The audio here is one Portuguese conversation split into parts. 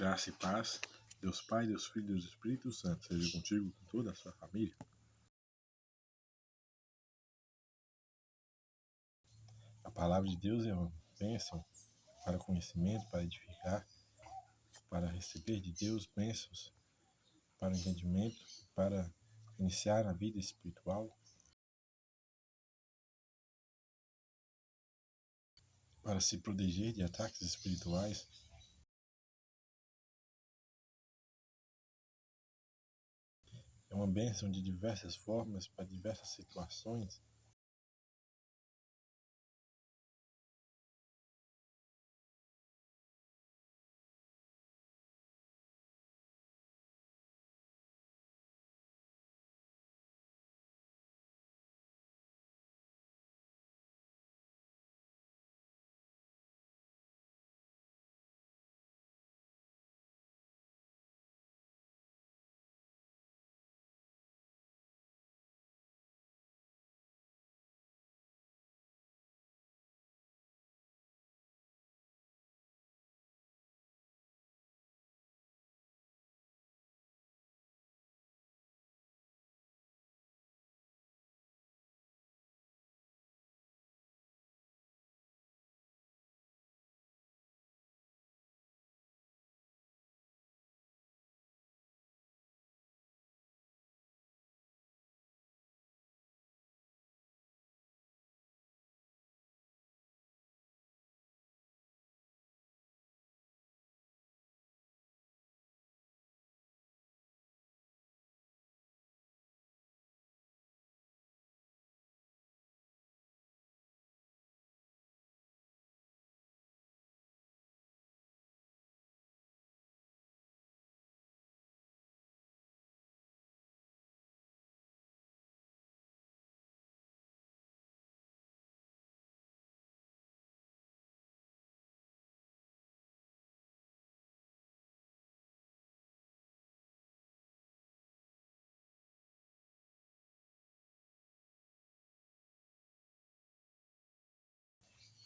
Graça e paz, Deus Pai, Deus Filho, Deus Espírito Santo, seja contigo, com toda a sua família. A palavra de Deus é uma bênção para conhecimento, para edificar, para receber de Deus bênçãos, para entendimento, para iniciar a vida espiritual, para se proteger de ataques espirituais. É uma bênção de diversas formas, para diversas situações.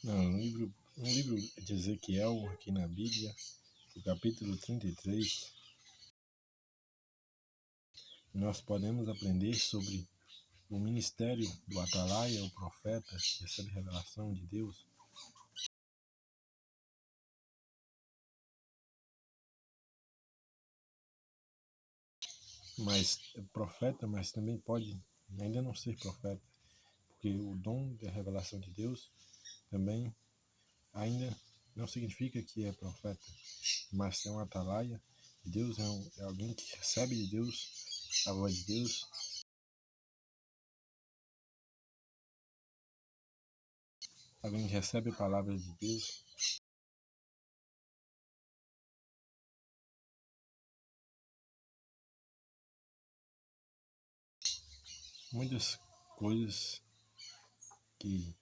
No livro de Ezequiel, aqui na Bíblia, no capítulo 33, nós podemos aprender sobre o ministério do Atalaia, o profeta, que recebe revelação de Deus. Mas é profeta, mas também pode ainda não ser profeta, porque o dom da revelação de Deus também ainda não significa que é profeta, mas é um atalaia de Deus, é alguém que recebe de Deus a voz de Deus, alguém que recebe a palavra de Deus. Muitas coisas que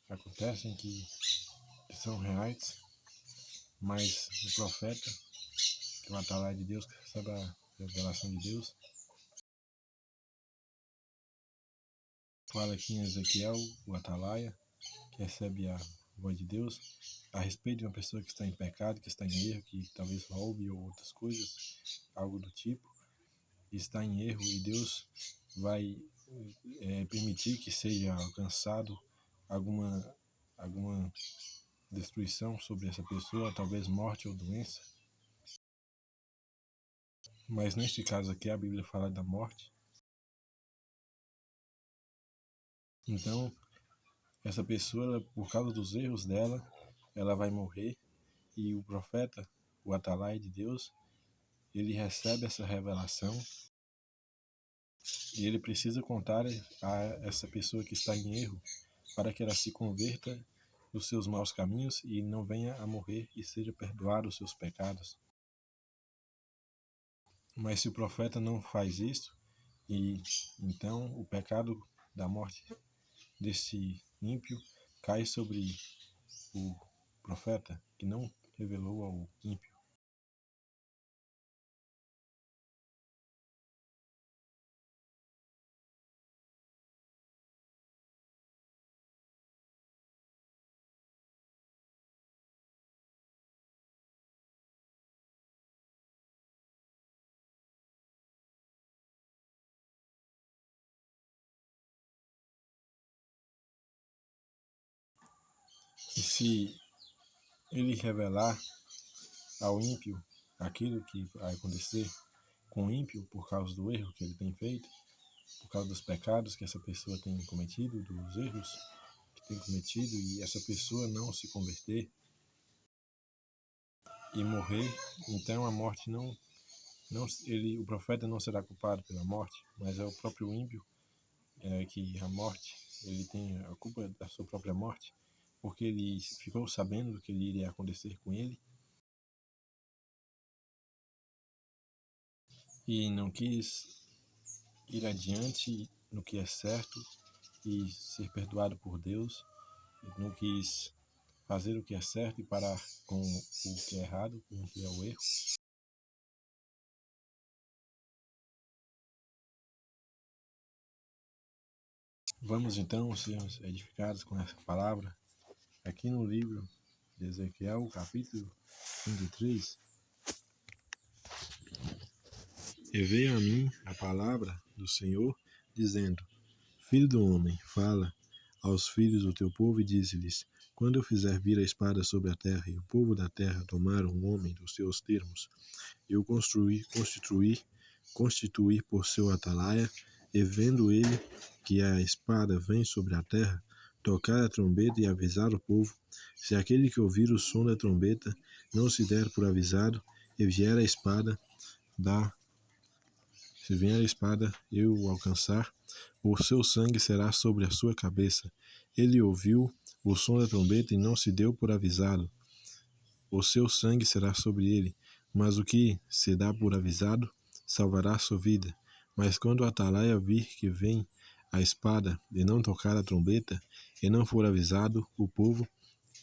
acontecem que são reais, mas o profeta, que é o atalaia de Deus, que recebe a revelação de Deus, fala aqui em Ezequiel, o atalaia, que recebe a voz de Deus, a respeito de uma pessoa que está em pecado, que está em erro, que talvez roube ou outras coisas, algo do tipo, está em erro, e Deus vai permitir que seja alcançado alguma destruição sobre essa pessoa, talvez morte ou doença. Mas neste caso aqui a Bíblia fala da morte. Então essa pessoa, por causa dos erros dela, ela vai morrer, e o profeta, o atalaia de Deus, ele recebe essa revelação e ele precisa contar a essa pessoa que está em erro para que ela se converta dos seus maus caminhos e não venha a morrer e seja perdoado os seus pecados. Mas se o profeta não faz isso, e então o pecado da morte desse ímpio cai sobre o profeta que não revelou ao ímpio. E se ele revelar ao ímpio aquilo que vai acontecer com o ímpio por causa do erro que ele tem feito, por causa dos pecados que essa pessoa tem cometido, dos erros que tem cometido, e essa pessoa não se converter e morrer, então a morte o profeta não será culpado pela morte, mas é o próprio ímpio que a morte, ele tem a culpa da sua própria morte, porque ele ficou sabendo do que iria acontecer com ele e não quis ir adiante no que é certo e ser perdoado por Deus, não quis fazer o que é certo e parar com o que é errado, com o que é o erro. Vamos então ser edificados com essa palavra aqui no livro de Ezequiel, capítulo 23. E veio a mim a palavra do Senhor, dizendo: Filho do homem, fala aos filhos do teu povo e dize-lhes: Quando eu fizer vir a espada sobre a terra, e o povo da terra tomar um homem dos seus termos, eu constituir por seu atalaia, e vendo ele que a espada vem sobre a terra, tocar a trombeta e avisar o povo. Se aquele que ouvir o som da trombeta não se der por avisado, e vier a espada, se vier a espada eu o alcançar, o seu sangue será sobre a sua cabeça. Ele ouviu o som da trombeta e não se deu por avisado, o seu sangue será sobre ele. Mas o que se dá por avisado salvará sua vida. Mas quando o atalaia vir que vem a espada e não tocar a trombeta, e não for avisado o povo,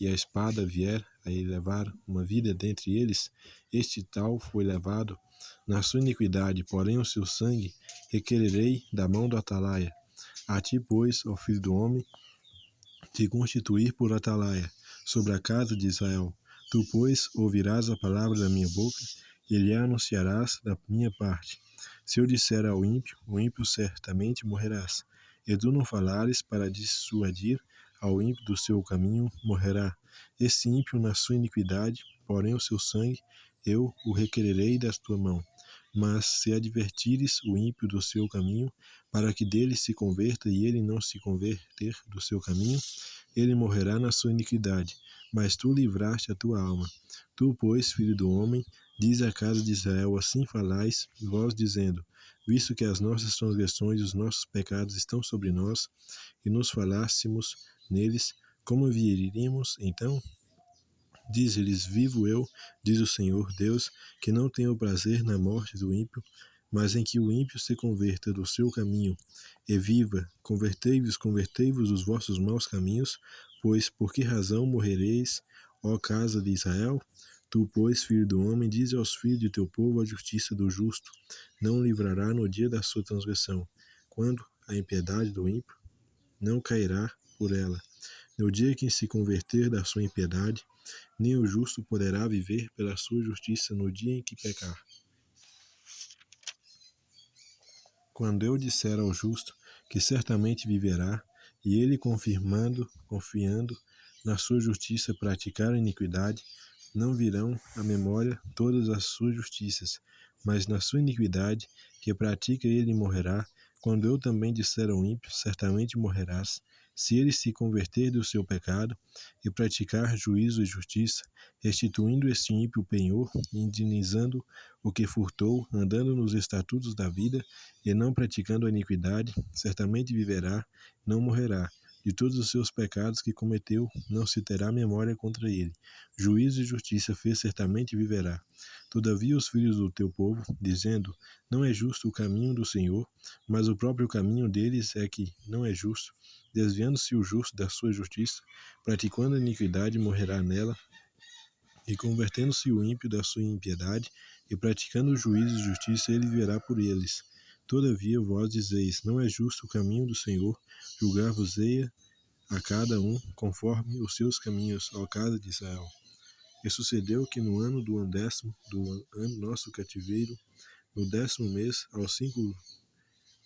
e a espada vier a levar uma vida dentre eles, este tal foi levado na sua iniquidade, porém o seu sangue requererei da mão do atalaia. A ti, pois, ó filho do homem, te constituir por atalaia sobre a casa de Israel. Tu, pois, ouvirás a palavra da minha boca e lhe anunciarás da minha parte. Se eu disser ao ímpio, o ímpio certamente morrerás. E tu não falares para dissuadir ao ímpio do seu caminho, morrerá. Esse ímpio na sua iniquidade, porém o seu sangue, eu o requererei da tua mão. Mas se advertires o ímpio do seu caminho, para que dele se converta e ele não se converter do seu caminho, ele morrerá na sua iniquidade, mas tu livraste a tua alma. Tu, pois, filho do homem, diz à casa de Israel: assim falais, vós dizendo: visto que as nossas transgressões e os nossos pecados estão sobre nós, e nos falássemos neles, como viríamos então? Diz-lhes: vivo eu, diz o Senhor Deus, que não tenho prazer na morte do ímpio, mas em que o ímpio se converta do seu caminho e viva. Convertei-vos dos vossos maus caminhos, pois por que razão morrereis, ó casa de Israel? Tu, pois, filho do homem, diz aos filhos de teu povo a justiça do justo, não livrará no dia da sua transgressão, quando a impiedade do ímpio não cairá por ela. No dia que se converter da sua impiedade, nem o justo poderá viver pela sua justiça no dia em que pecar. Quando eu disser ao justo que certamente viverá, e ele confiando na sua justiça praticar a iniquidade, não virão à memória todas as suas justiças, mas na sua iniquidade que pratica ele morrerá. Quando eu também disser ao ímpio, certamente morrerás, se ele se converter do seu pecado e praticar juízo e justiça, restituindo este ímpio o penhor, indenizando o que furtou, andando nos estatutos da vida e não praticando a iniquidade, certamente viverá, não morrerá. De todos os seus pecados que cometeu, não se terá memória contra ele. Juízo e justiça fez, certamente viverá. Todavia os filhos do teu povo, dizendo: não é justo o caminho do Senhor, mas o próprio caminho deles é que não é justo. Desviando-se o justo da sua justiça, praticando a iniquidade, morrerá nela, e convertendo-se o ímpio da sua impiedade, e praticando o juízo e justiça, ele viverá por eles. Todavia vós dizeis: não é justo o caminho do Senhor, julgar-vos-eia a cada um conforme os seus caminhos, ó casa de Israel. E sucedeu que no ano do 10º do ano nosso cativeiro, no 10º mês, aos 5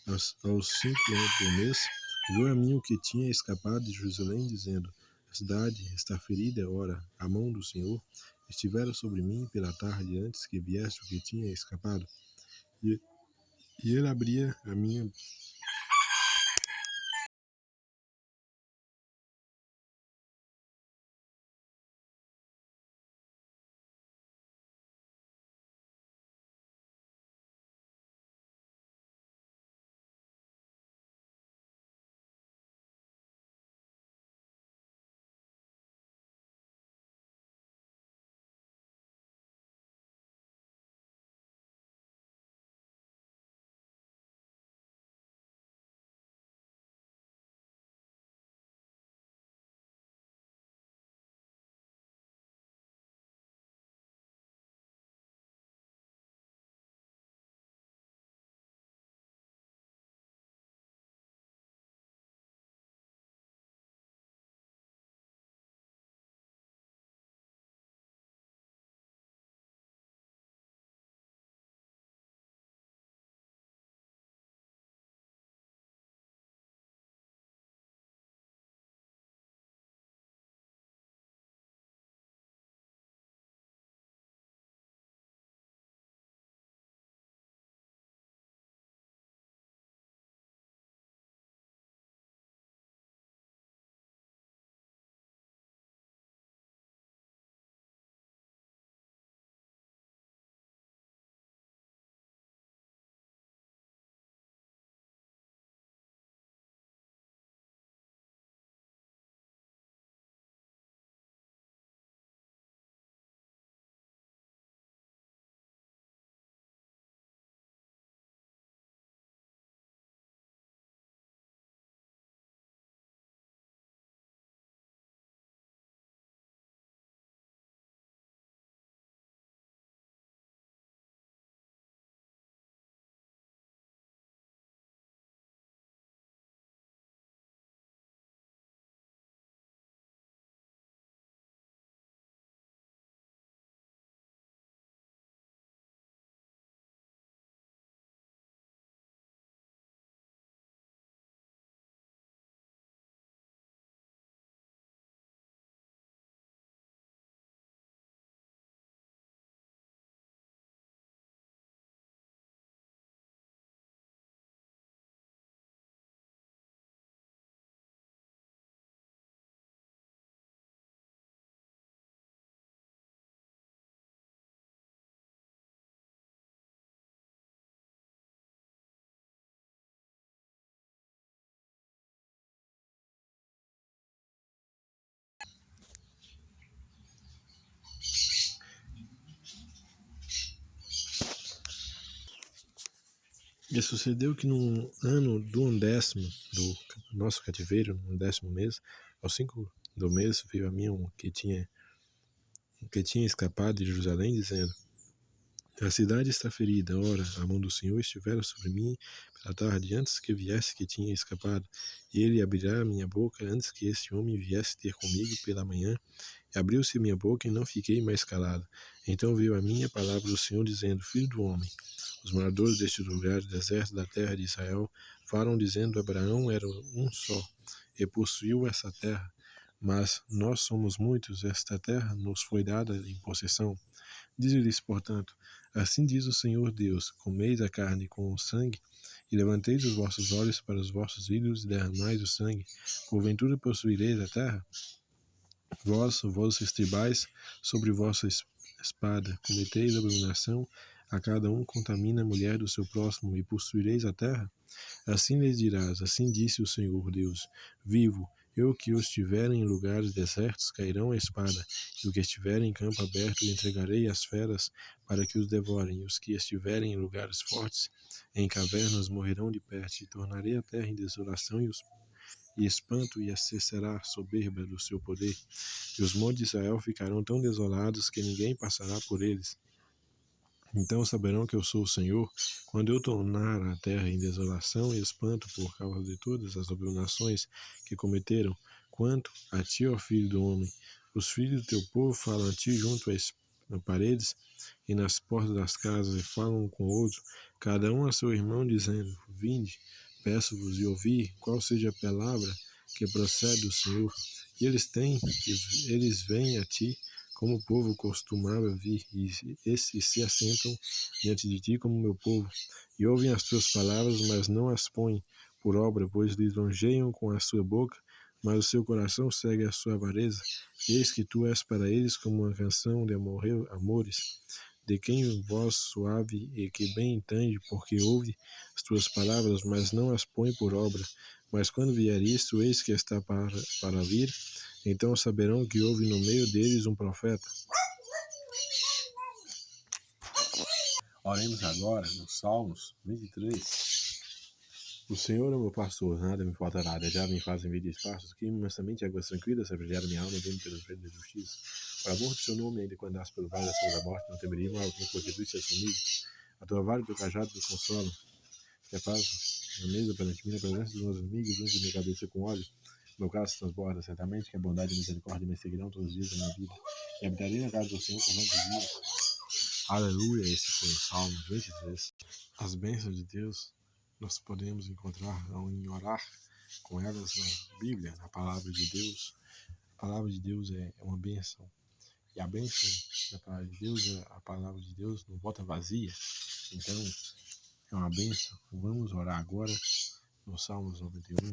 anos do mês, veio a mim o que tinha escapado de Jerusalém, dizendo: A cidade está ferida, ora, a mão do Senhor estivera sobre mim pela tarde antes que viesse o que tinha escapado. E, e ele abria a minha. E sucedeu que no ano do 10º do nosso cativeiro, no 10º mês, aos 5 do mês, veio a mim que tinha escapado de Jerusalém, dizendo: a cidade está ferida, ora, a mão do Senhor estivera sobre mim pela tarde antes que viesse que tinha escapado, e ele abrirá a minha boca antes que este homem viesse ter comigo pela manhã. E abriu-se minha boca e não fiquei mais calado. Então veio a minha palavra do Senhor, dizendo: filho do homem, os moradores deste lugar, deserto da terra de Israel, falam dizendo: Abraão era um só, e possuiu essa terra. Mas nós somos muitos, esta terra nos foi dada em possessão. Dize-lhes, portanto, assim diz o Senhor Deus: comeis a carne com o sangue, e levanteis os vossos olhos para os vossos ídolos e derramais o sangue. Porventura possuireis a terra? Vós estribais sobre vossa espada, cometeis abominação, a cada um contamina a mulher do seu próximo, e possuireis a terra? Assim lhes dirás: assim disse o Senhor Deus, vivo, eu que os tiver em lugares desertos cairão a espada, e o que estiver em campo aberto entregarei às feras para que os devorem, e os que estiverem em lugares fortes, em cavernas morrerão de peste, e tornarei a terra em desolação e espanto, e cessará a soberba do seu poder, e os montes de Israel ficarão tão desolados que ninguém passará por eles. Então saberão que eu sou o Senhor, quando eu tornar a terra em desolação e espanto por causa de todas as abominações que cometeram. Quanto a ti, ó filho do homem, os filhos do teu povo falam a ti junto às paredes e nas portas das casas, e falam um com o outro, cada um a seu irmão, dizendo: vinde, peço-vos e ouvi qual seja a palavra que procede do Senhor. Eles vêm a ti como o povo costumava vir, e se assentam diante de ti como meu povo, e ouvem as tuas palavras, mas não as põem por obra, pois lisonjeiam com a sua boca, mas o seu coração segue a sua avareza. Eis que tu és para eles como uma canção de amores, de quem voz suave e que bem entende, porque ouve as tuas palavras, mas não as põe por obra. Mas quando vier isto, eis que está para vir, então saberão que houve no meio deles um profeta. Oremos agora nos Salmos 23. O Senhor é meu pastor, nada me faltará. Já me fazem ver espaços que imensamente águas tranquilas, abrilhar minha alma dentro pelos reinos de justiça. Por amor do seu nome, ainda quando andas pelo vale da sombra da morte, não temeria mal, porque tu estás comigo. A tua vara e o teu cajado me consolam. Prepara na mesa perante mim, na presença dos meus amigos, unge minha cabeça com óleo. Meu caso transborda, certamente que a bondade e a misericórdia me seguirão todos os dias da minha vida. E habitarei na casa do Senhor por longos dias. Aleluia, esse foi o Salmo 23. As bênçãos de Deus nós podemos encontrar em orar com elas na Bíblia, na Palavra de Deus. A Palavra de Deus é uma bênção. E a bênção da Palavra de Deus, a Palavra de Deus não volta vazia. Então, é uma bênção. Vamos orar agora no Salmos 91.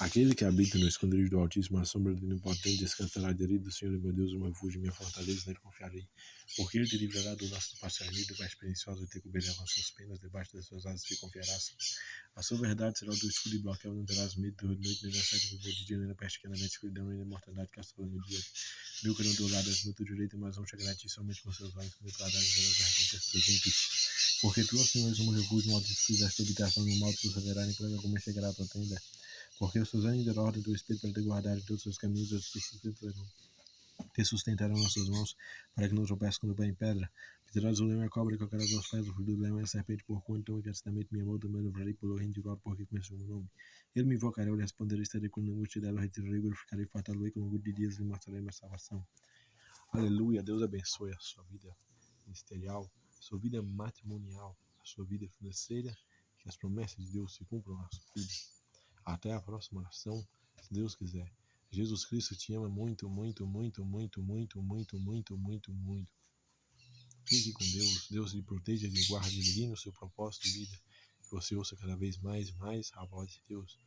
Aquele que habita no esconderijo do Altíssimo, à sombra do Onipotente, descansará direito do Senhor, meu Deus, o meu refúgio, minha fortaleza, nele confiarei. Porque ele te livrará do laço do passarinho, do mais pernicioso, e te cobrirá com suas penas, debaixo das suas asas te confiarás. A sua verdade será o teu escudo e bloqueio, não terás medo da noite, nem da sete do voo de dia, nem da peste que anda na escuridão, nem da mortandade que assola no dia. Meu que não teu lado, és no teu direito, mas não chegará a ti somente com seus olhos, como para dar as recompensa dos ímpios. Porque tu, Senhor, és o meu refúgio, no alto fizeste habitação no mal, tu saberás, nem praga alguma chegará a tua tenda. Porque os seus anjos deram ordem do Espírito para te guardar em todos os seus caminhos, te sustentarão nas suas mãos, para que não tropeces com o pé em pedra. Pisarás o leão e a cobra, e calcarás aos pés, o filho do leão e a serpente, por quanto então encarecidamente minha mão, também livrarei pelo reino de God, porque conheceu o meu nome. Ele me invocará, eu lhe responderei, estarei com a angústia dela, retirarei, glorificarei, fartá-lo-ei com orgulho de dias, lhe mostrarei minha salvação. Aleluia, Deus abençoe a sua vida ministerial, a sua vida matrimonial, a sua vida financeira, que as promessas de Deus se cumpram na sua vida. Até a próxima oração, se Deus quiser. Jesus Cristo te ama muito, muito, muito, muito, muito, muito, muito, muito, muito. Fique com Deus. Deus lhe proteja, lhe guarde, lhe guie no seu propósito de vida. Que você ouça cada vez mais e mais a voz de Deus.